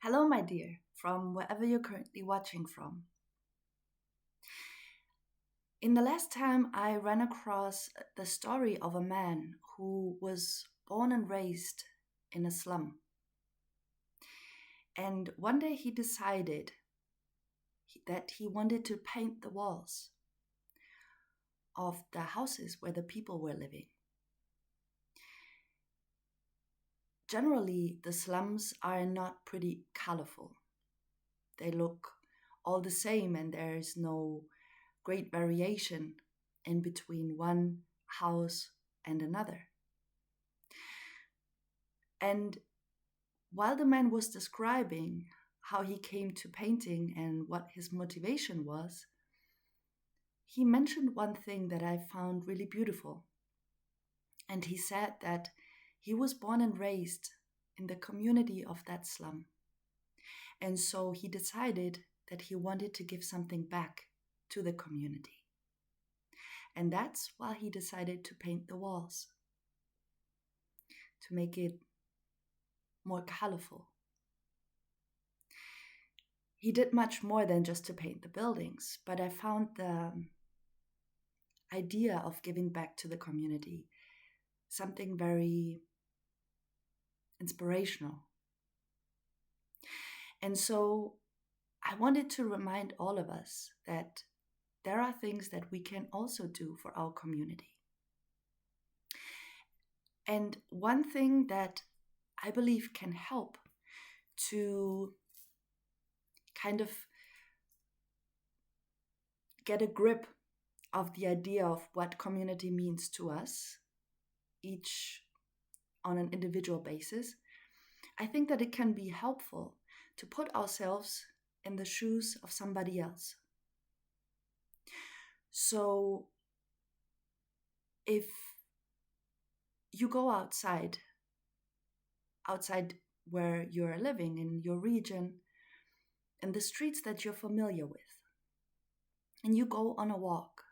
Hello, my dear, from wherever you're currently watching from. In the last time, I ran across the story of a man who was born and raised in a slum. And one day he decided that he wanted to paint the walls of the houses where the people were living. Generally, the slums are not pretty colorful. They look all the same, and there is no great variation in between one house and another. And while the man was describing how he came to painting and what his motivation was, he mentioned one thing that I found really beautiful. And he said that he was born and raised in the community of that slum. And so he decided that he wanted to give something back to the community. And that's why he decided to paint the walls, to make it more colorful. He did much more than just to paint the buildings, but I found the idea of giving back to the community something very inspirational. And so I wanted to remind all of us that there are things that we can also do for our community. And one thing that I believe can help to kind of get a grip of the idea of what community means to us, each on an individual basis, I think that it can be helpful to put ourselves in the shoes of somebody else. So if you go outside where you're living, in your region, in the streets that you're familiar with, and you go on a walk,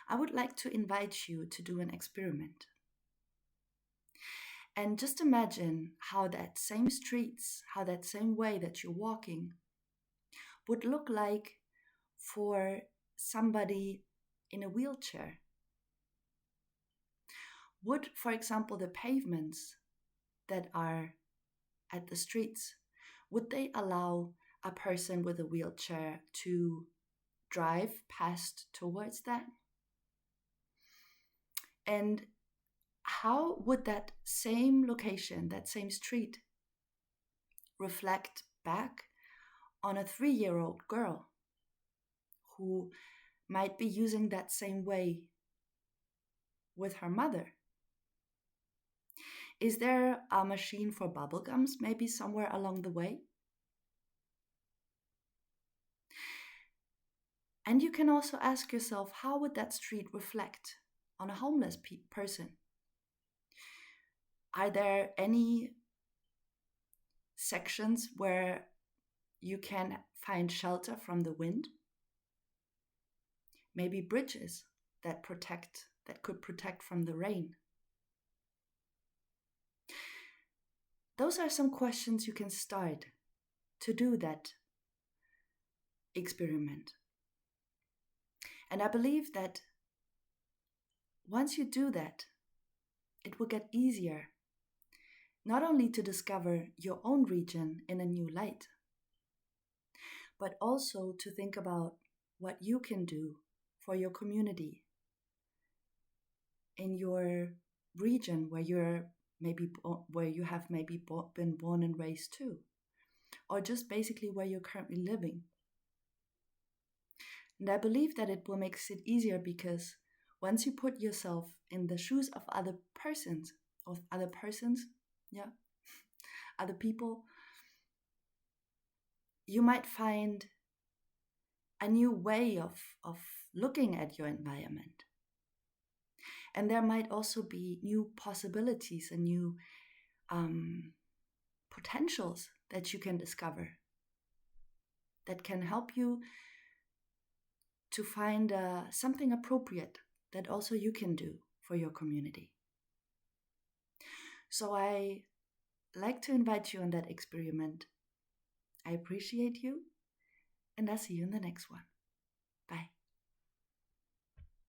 I would like to invite you to do an experiment. And just imagine how that same streets, how that same way that you're walking would look like for somebody in a wheelchair. Would, for example, the pavements that are at the streets, would they allow a person with a wheelchair to drive past towards that? And how would that same location, that same street, reflect back on a 3-year-old girl who might be using that same way with her mother? Is there a machine for bubblegums maybe somewhere along the way? And you can also ask yourself, how would that street reflect on a homeless person? Are there any sections where you can find shelter from the wind? Maybe bridges that could protect from the rain. Those are some questions you can start to do that experiment. And I believe that once you do that, it will get easier not only to discover your own region in a new light, but also to think about what you can do for your community in your region where you have been born and raised too, or just basically where you're currently living. And I believe that it will make it easier because once you put yourself in the shoes of other people, you might find a new way of looking at your environment. And there might also be new possibilities and new potentials that you can discover that can help you to find something appropriate that also you can do for your community. So I like to invite you on that experiment. I appreciate you, and I'll see you in the next one. Bye.